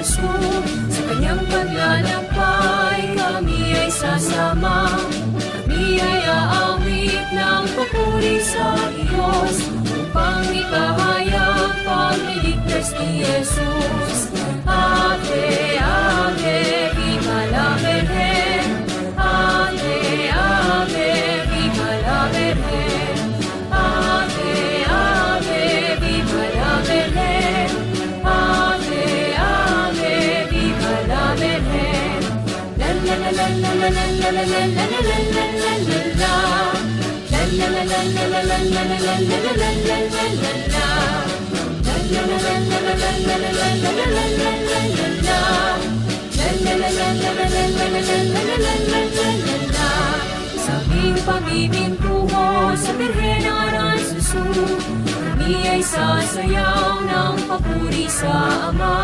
Jesus. Sa kanyang paglalakbay, kami ay sasama. Kami ay aawit ng papuri sa Diyos, upang ipahayag pagliligtas ni Jesus. Ave, Ave, viva la Virgen. Ave, Ave, viva la Virgen. Ave, Ave, viva la Virgen. Ave, Ave, viva la Virgen. La la la la la la la la la la la la la la la. La la la la la la la la la la la la la la la. La la la la la la la la la la la la la la la. La la la la la la la la la la la la la la. Sa aming pagbibinuho sa Birhen ng Aranzazu, kami ay sasayaw ng papuri sa Ama.